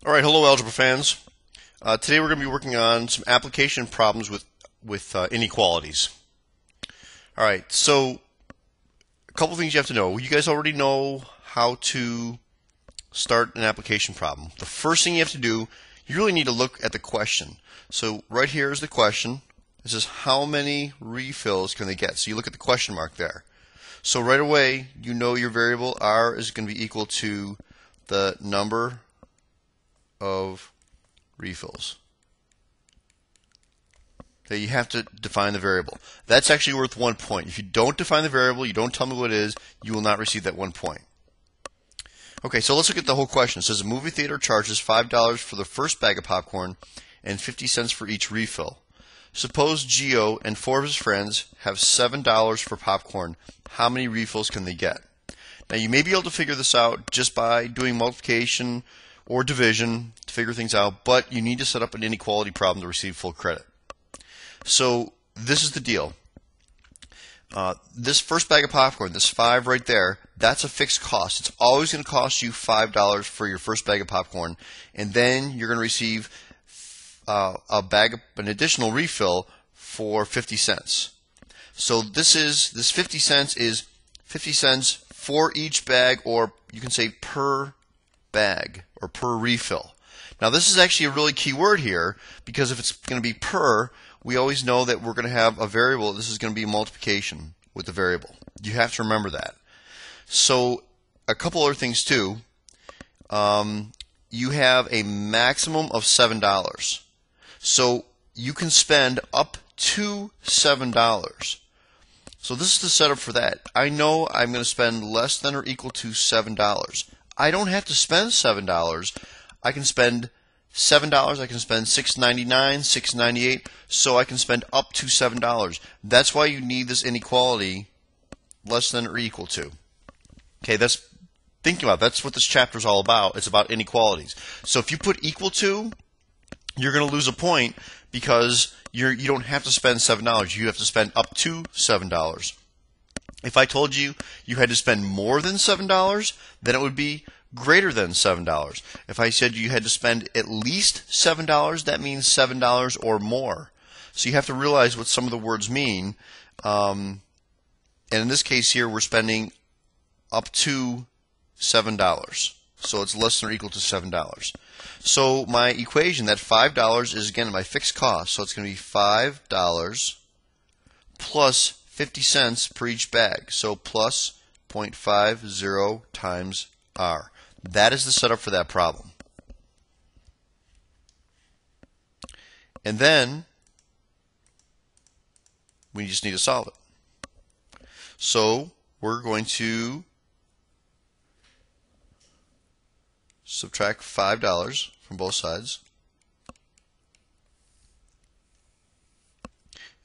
All right, hello algebra fans. Today we're going to be working on some application problems with inequalities. All right, so a couple things you have to know. You guys already know how to start an application problem. The first thing you have to do, you really need to look at the question. So right here is the question. It says how many refills can they get? So you look at the question mark there. So right away, you know your variable r is going to be equal to the number of refills. Okay, you have to define the variable. That's actually worth 1 point. If you don't define the variable, you don't tell me what it is, you will not receive that 1 point. Okay, so let's look at the whole question. It says a movie theater charges $5 for the first bag of popcorn and 50 cents for each refill. Suppose Gio and 4 of his friends have $7 for popcorn. How many refills can they get? Now you may be able to figure this out just by doing multiplication or division to figure things out, but you need to set up an inequality problem to receive full credit. So this is the deal. This first bag of popcorn, this 5 right there, that's a fixed cost. It's always going to cost you $5 for your first bag of popcorn, and then you're going to receive an additional refill for 50 cents. So this 50 cents is 50 cents for each bag, or you can say per bag or per refill. Now this is actually a really key word here, because if it's going to be per, we always know that we're going to have a variable. This is going to be multiplication with the variable. You have to remember that. So a couple other things too. You have a maximum of $7. So you can spend up to $7. So this is the setup for that. I know I'm going to spend less than or equal to $7. I don't have to spend $7. I can spend $7. I can spend $6.99, $6.98. So I can spend up to $7. That's why you need this inequality, less than or equal to. Okay, think about it. That's what this chapter is all about. It's about inequalities. So if you put equal to, you're going to lose a point because you don't have to spend $7. You have to spend up to $7. If I told you you had to spend more than $7, then it would be greater than $7. If I said you had to spend at least $7, that means $7 or more. So you have to realize what some of the words mean. And in this case here, we're spending up to $7. So it's less than or equal to $7. So my equation, that $5 is again my fixed cost. So it's going to be $5 plus 50 cents per each bag. So plus 0.50 times R. That is the setup for that problem. And then we just need to solve it. So we're going to subtract $5 from both sides.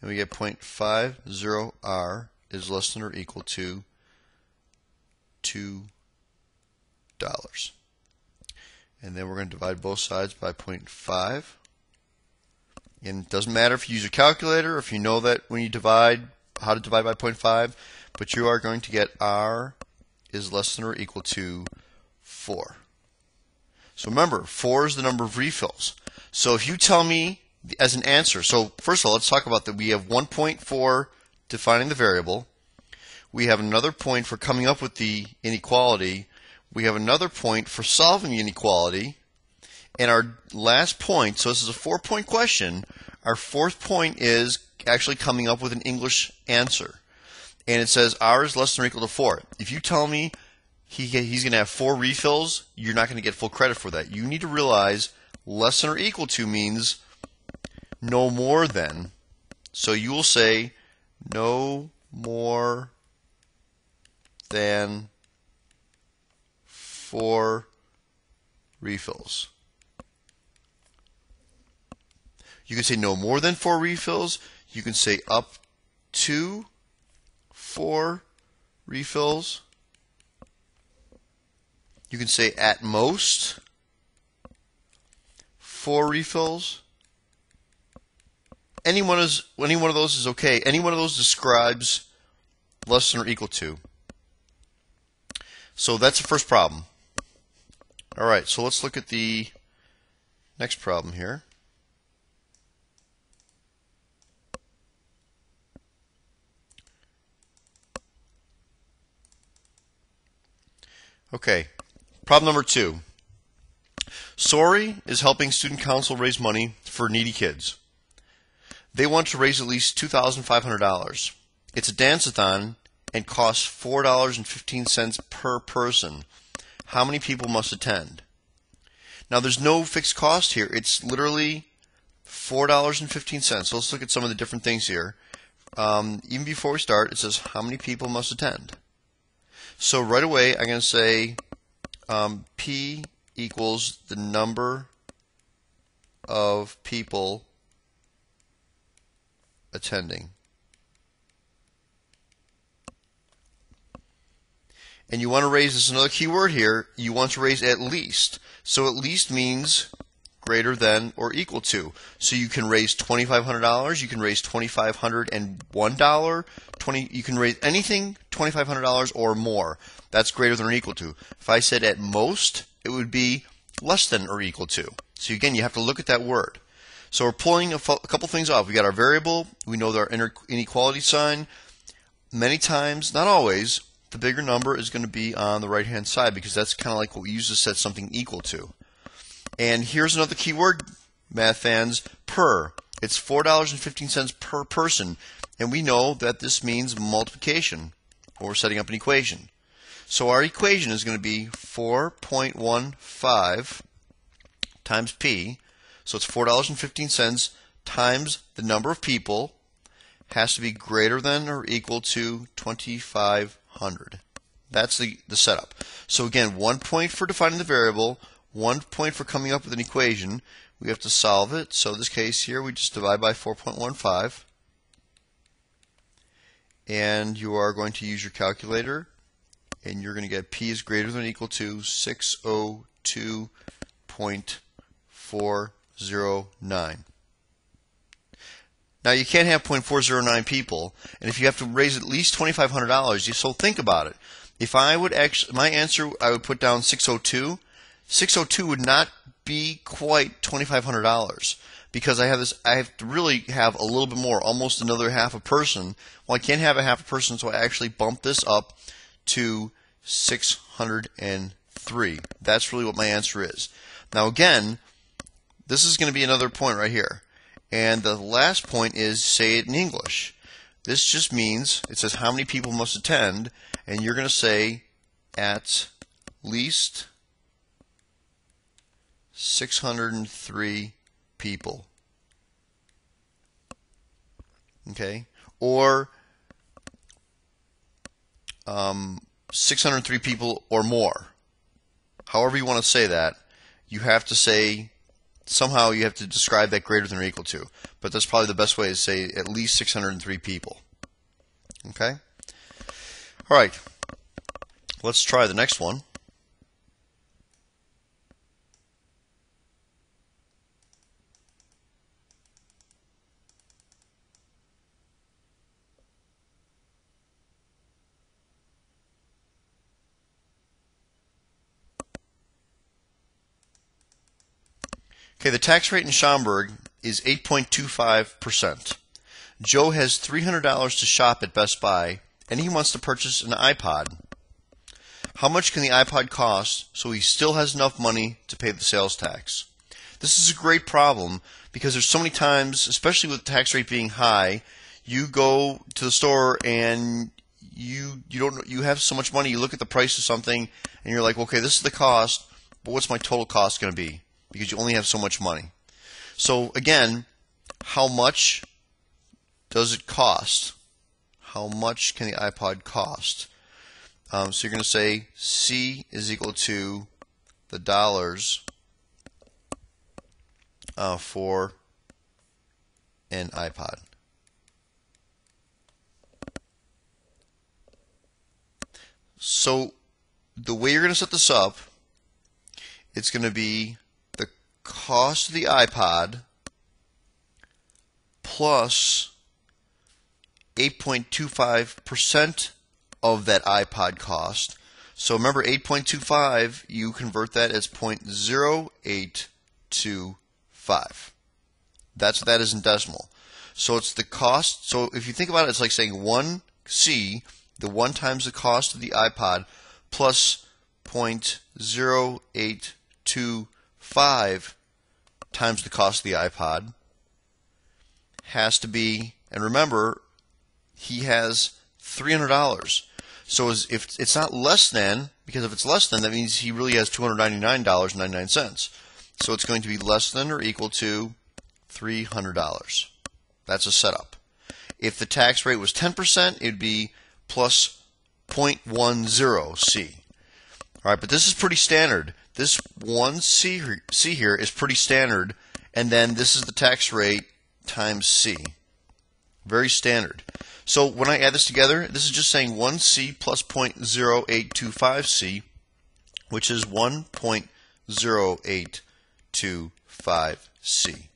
And we get 0.50 R is less than or equal to $2. And then we're going to divide both sides by 0.5. And it doesn't matter if you use your calculator or if you know that when you divide, how to divide by 0.5, but you are going to get R is less than or equal to 4. So remember, 4 is the number of refills. So if you tell me as an answer, so first of all, let's talk about that. We have 1 point for defining the variable. We have another point for coming up with the inequality. We have another point for solving the inequality. And our last point, so this is a 4-point question, our fourth point is actually coming up with an English answer. And it says R is less than or equal to 4. If you tell me he's going to have 4 refills, you're not going to get full credit for that. You need to realize less than or equal to means no more than. So you will say no more than 4 refills. You can say no more than 4 refills. You can say up to 4 refills. You can say at most 4 refills. Any one of those is okay. Any one of those describes less than or equal to. So that's the first problem. All right, so let's look at the Next problem here. Okay, problem number 2. Sori is helping student council raise money for needy kids. They want to raise at least $2,500. It's a dance-a-thon and costs $4.15 per person. How many people must attend? Now there's no fixed cost here. It's literally $4.15. So let's look at some of the different things here. Even before we start, it says how many people must attend. So right away, I'm going to say P equals the number of people attending. And you want to raise, this is another key word here, you want to raise at least. So at least means greater than or equal to. So you can raise $2,500, you can raise $2,501, you can raise anything $2,500 or more. That's greater than or equal to. If I said at most, it would be less than or equal to. So again, you have to look at that word. So we're pulling a couple things off. We got our variable, we know our inequality sign. Many times, not always, the bigger number is going to be on the right hand side because that's kind of like what we use to set something equal to. And here's another key word, math fans, per. It's $4.15 per person. And we know that this means multiplication, or we're setting up an equation. So our equation is going to be 4.15 times P. So it's $4.15 times the number of people has to be greater than or equal to 2,500. That's the setup. So again, 1 point for defining the variable, 1 point for coming up with an equation. We have to solve it. So in this case here, we just divide by 4.15. And you are going to use your calculator. And you're going to get P is greater than or equal to 602.409. Now you can't have 0.409 people, and if you have to raise at least $2,500, so think about it. If I would actually, my answer, I would put down 602. 602 would not be quite $2,500 because I have to really have a little bit more, almost another half a person. Well, I can't have a half a person, so I actually bump this up to 603. That's really what my answer is. Now again, this is going to be another point right here. And the last point is say it in English. This just means, it says how many people must attend, and you're going to say at least 603 people. Okay? Or 603 people or more. However you want to say that, you have to say, somehow you have to describe that greater than or equal to. But that's probably the best way to say at least 603 people. Okay? All right. Let's try the next one. Okay, the tax rate in Schaumburg is 8.25%. Joe has $300 to shop at Best Buy, and he wants to purchase an iPod. How much can the iPod cost so he still has enough money to pay the sales tax? This is a great problem because there's so many times, especially with the tax rate being high, you go to the store and you have so much money, you look at the price of something and you're like, okay, this is the cost, but what's my total cost going to be? Because you only have so much money. So again, how much does it cost? How much can the iPod cost? So you're going to say C is equal to the dollars for an iPod. So the way you're going to set this up, it's going to be the cost of the iPod plus 8.25% of that iPod cost. So remember 8.25, you convert that as 0.082 5. That's what that is in decimal. So it's the cost. So if you think about it, it's like saying 1C, the 1 times the cost of the iPod, plus 0.0825 times the cost of the iPod has to be, and remember, he has $300. So if it's not less than, because if it's less than, that means he really has $299.99. So it's going to be less than or equal to $300. That's a setup. If the tax rate was 10%, it would be plus 0.10C. All right, but this is pretty standard. This 1C here is pretty standard, and then this is the tax rate times C. Very standard. So when I add this together, this is just saying 1C plus 0.0825C, which is 1.0825C.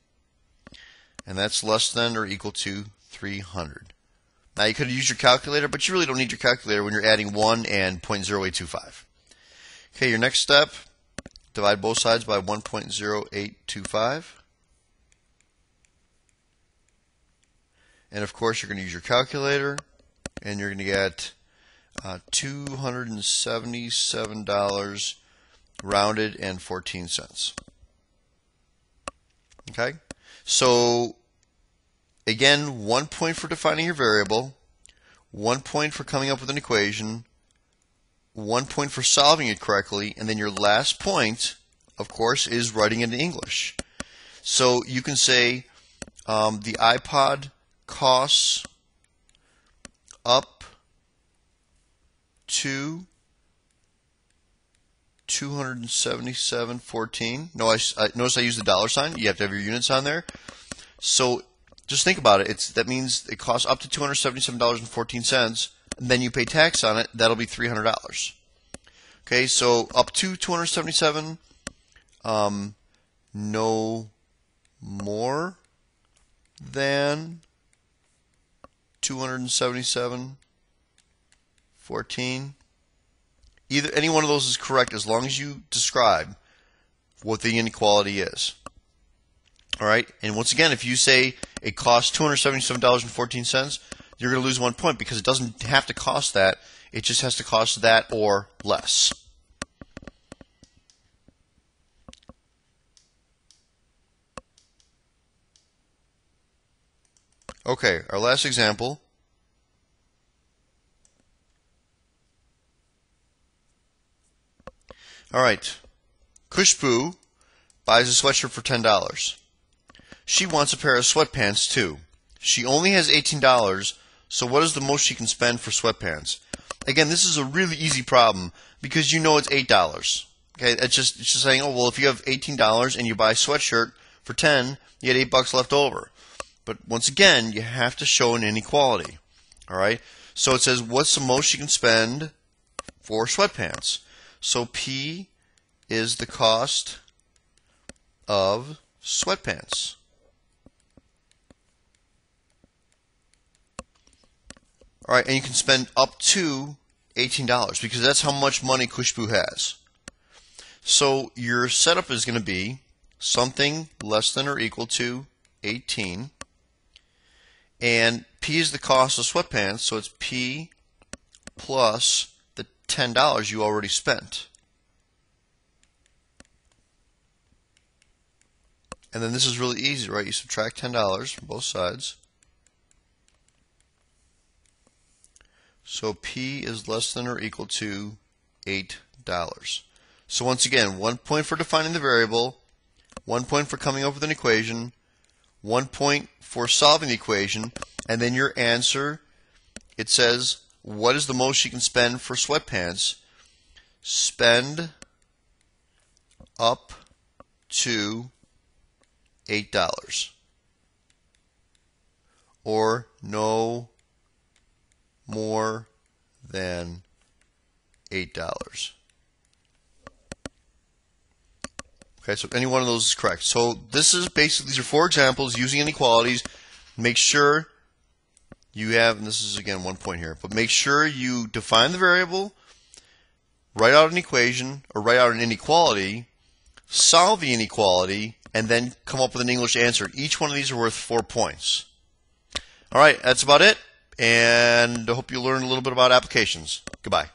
And that's less than or equal to 300. Now you could use your calculator, but you really don't need your calculator when you're adding 1 and 0.0825. Okay, your next step, divide both sides by 1.0825. And of course, you're going to use your calculator, and you're going to get $277 rounded and 14 cents. Okay? So, again, 1 point for defining your variable, 1 point for coming up with an equation, 1 point for solving it correctly, and then your last point, of course, is writing it in English. So you can say the iPod costs up to $277.14. Notice I use the dollar sign. You have to have your units on there. So just think about it. That means it costs up to $277.14, and then you pay tax on it. That'll be $300. Okay, so up to 277, no more than 277.14. Either any one of those is correct as long as you describe what the inequality is. All right, and once again, if you say it costs $277.14, you're going to lose 1 point because it doesn't have to cost that. It just has to cost that or less. Okay, our last example. All right, Kushbu buys a sweatshirt for $10. She wants a pair of sweatpants too. She only has $18, so what is the most she can spend for sweatpants? Again, this is a really easy problem because you know it's $8. Okay, it's just saying, oh well, if you have $18 and you buy a sweatshirt for $10, you had $8 left over. But once again, you have to show an inequality. All right, so it says what's the most she can spend for sweatpants? So P is the cost of sweatpants. All right, and you can spend up to $18 because that's how much money Kushbu has. So your setup is going to be something less than or equal to 18. And P is the cost of sweatpants, so it's P plus the $10 you already spent. And then this is really easy, right? You subtract $10 from both sides. So P is less than or equal to $8. So once again, 1 point for defining the variable, 1 point for coming up with an equation, 1 point for solving the equation, and then your answer, it says, what is the most you can spend for sweatpants? Spend up to $8. Or no more than $8. Okay, so any one of those is correct. So this is basically, these are 4 examples using inequalities. Make sure you have, and this is again 1 point here, but make sure you define the variable, write out an equation, or write out an inequality, solve the inequality, and then come up with an English answer. Each one of these are worth 4 points. All right, that's about it, and I hope you learned a little bit about applications. Goodbye.